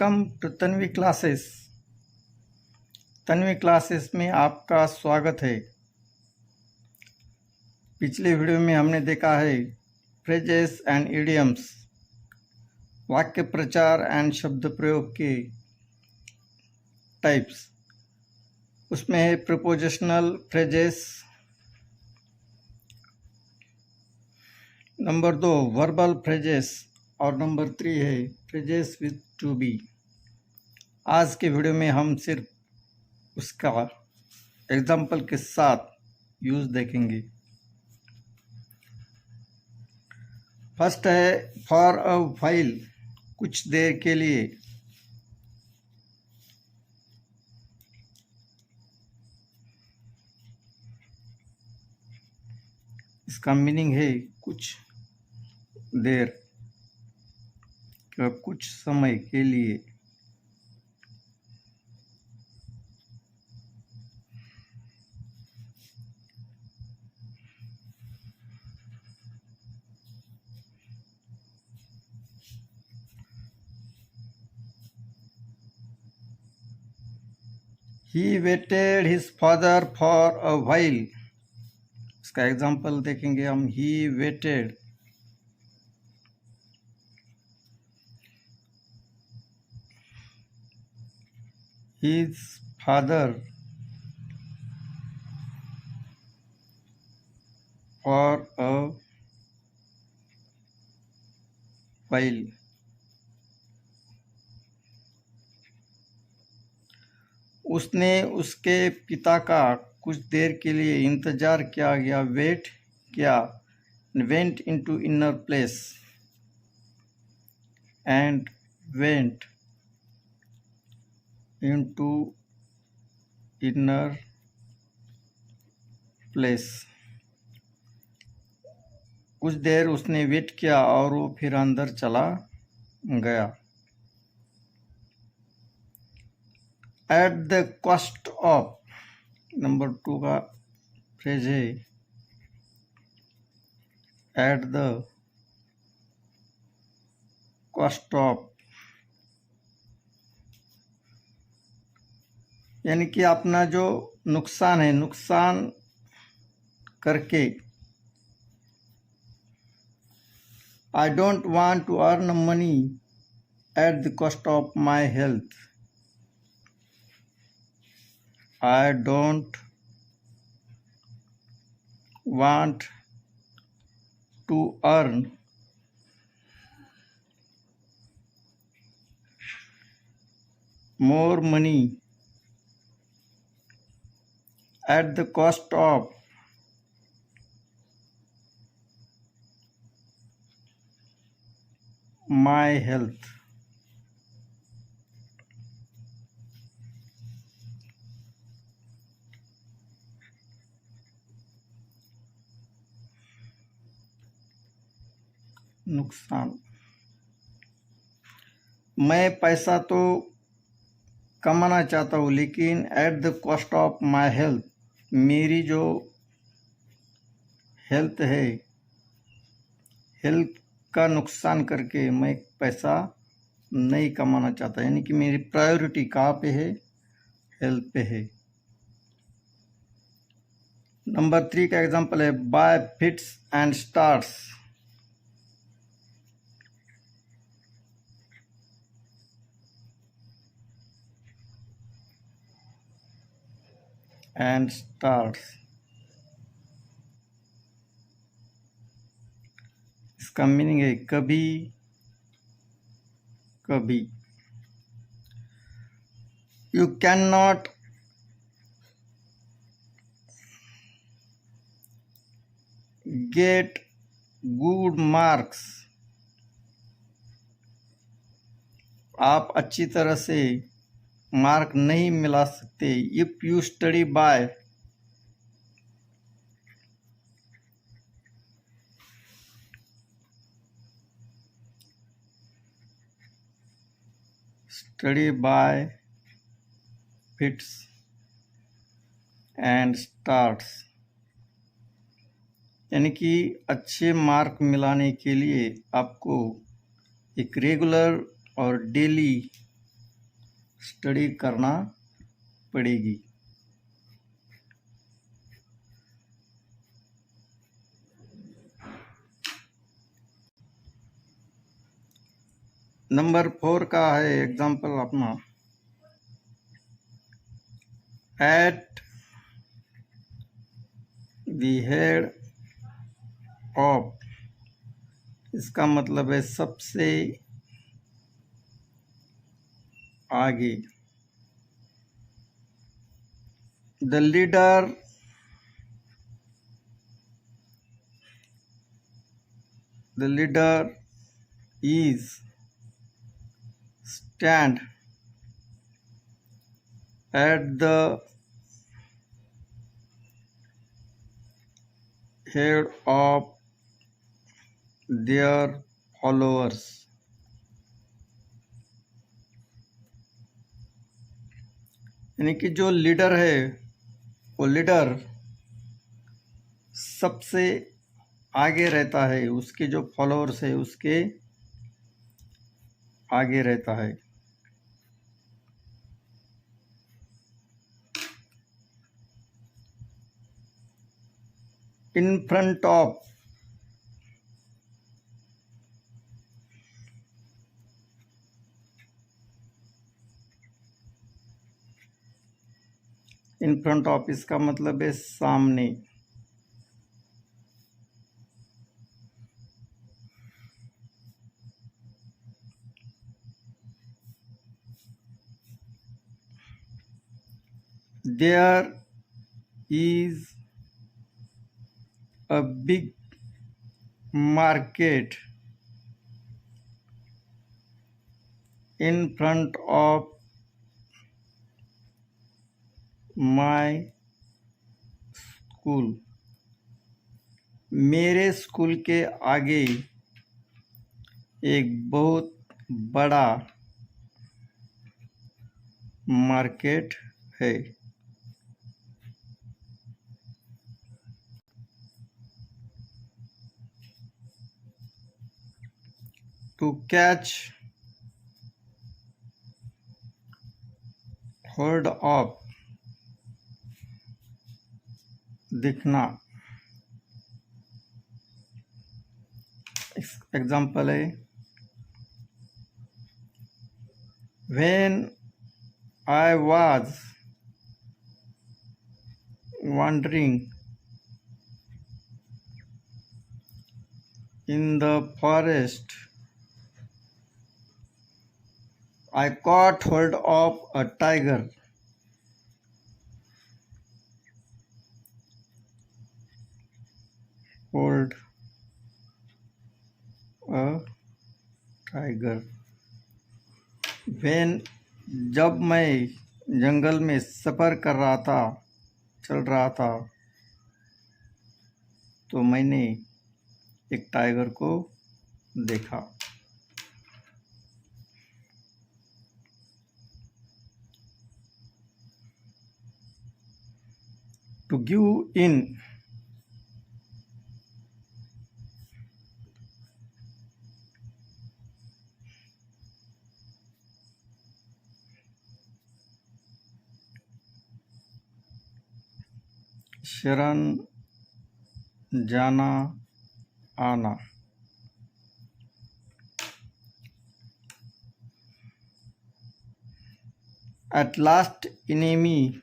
Welcome to Tanvi Classes. Tanvi Classes में आपका स्वागत है। पिछले वीडियो में हमने देखा है फ्रेजेस एंड इडियम्स, वाक्य प्रचार एंड शब्द प्रयोग के टाइप्स। उसमें है prepositional phrases, number 2 verbal phrases और नंबर 3 है फ्रेजेस विथ टू बी। आज के वीडियो में हम सिर्फ उसका एग्जाम्पल के साथ यूज देखेंगे। फर्स्ट है फॉर अ व्हाइल, कुछ देर के लिए। इसका मीनिंग है कुछ देर या कुछ समय के लिए। He waited his father for a while। इसका एग्जाम्पल देखेंगे हम। He waited his father for a while। उसने उसके पिता का कुछ देर के लिए इंतजार किया गया, वेट किया। Went into inner place and went into inner place. कुछ देर उसने वेट किया और वो फिर अंदर चला गया। Eight the cost of, number 2 का फ्रेज है एट द कॉस्ट ऑफ, यानी कि अपना जो नुकसान है, नुकसान करके। I don't want to earn money at the cost of my health. I don't want to earn more money at the cost of my health। नुकसान। मैं पैसा तो कमाना चाहता हूँ, लेकिन eight the cost of my health, मेरी जो हेल्थ है, हेल्थ का नुकसान करके मैं पैसा नहीं कमाना चाहता। यानी कि मेरी प्रायोरिटी कहाँ पे है? हेल्थ पे है। नंबर 3 का एग्जांपल है bye fits and starts. And starts, इसका मीनिंग है कभी कभी। You can not get good marks, आप अच्छी तरह से मार्क नहीं मिला सकते। If you study bye, study bye fits and starts, यानी कि अच्छे मार्क मिलाने के लिए आपको एक रेगुलर और डेली स्टडी करना पड़ेगी। नंबर 4 का है एग्जाम्पल अपना, एट द हेड ऑफ, इसका मतलब है सबसे आगे। The leader is stand at the head of their followers, यानी कि जो लीडर है वो लीडर सबसे आगे रहता है, उसके जो फॉलोअर्स है उसके आगे रहता है। In front of, in front of इसका मतलब है सामने। There is a big market in front of my school, मेरे स्कूल के आगे एक बहुत बड़ा मार्केट है। टू कैच होल्ड ऑफ, दिखना। एग्जाम्पल है, when I was wandering in the forest, I caught hold of a tiger. Hold a tiger. When, जब मैं जंगल में सफ़र कर रहा था, चल रहा था, तो मैंने एक टाइगर को देखा। टू गिव इन, शरण जाना, आना। At last enemy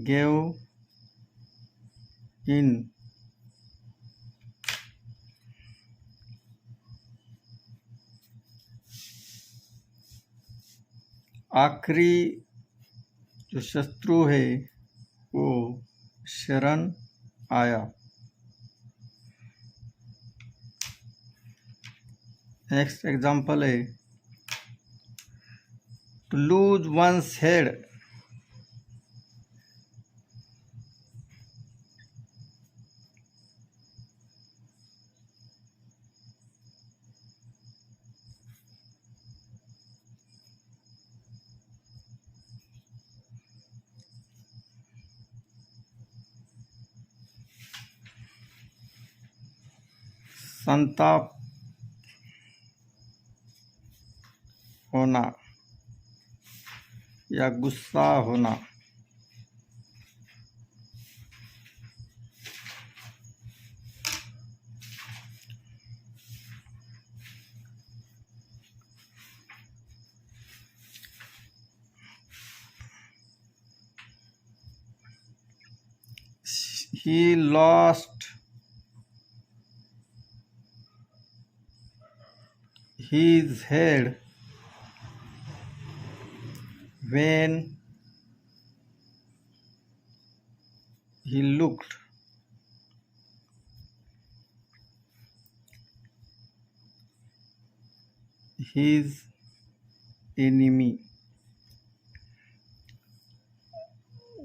gave in, आखिरी जो शत्रु है वो शरण आया। नेक्स्ट एग्जाम्पल है, टू लूज वंस हेड, संताप होना या गुस्सा होना। He lost his head when he looked his enemy।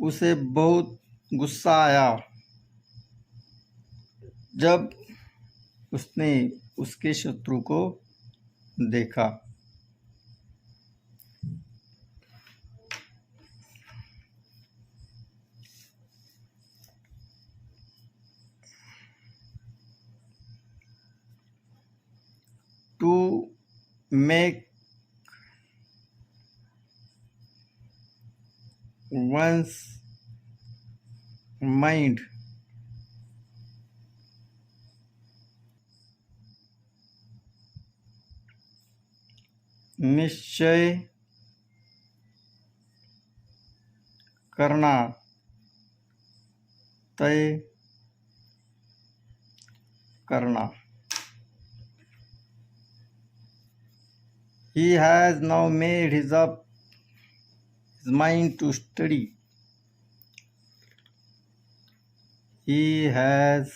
उसे बहुत गुस्सा आया जब उसने उसके शत्रु को देखा। टू मेक one's mind निश्चय करना, तय करना। He has now made his mind to study. He has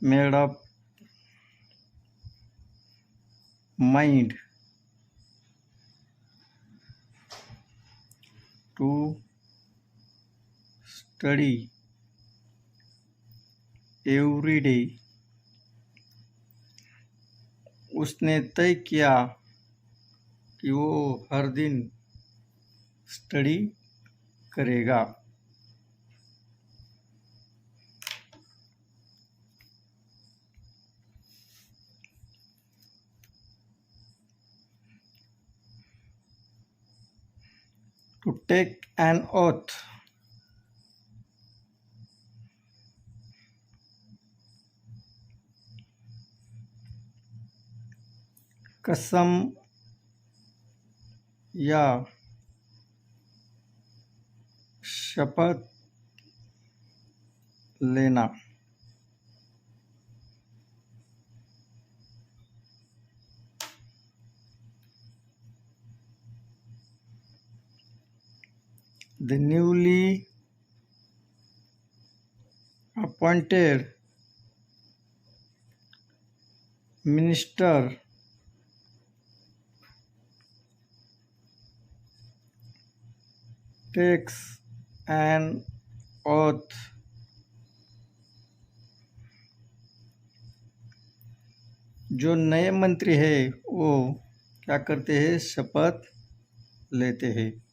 made up mind to study every day। उसने तय किया कि वो हर दिन स्टडी करेगा। To take an oath, कसम या शपथ लेना। The newly appointed minister takes an oath जो नए मंत्री है वो क्या करते हैं, शपथ लेते हैं।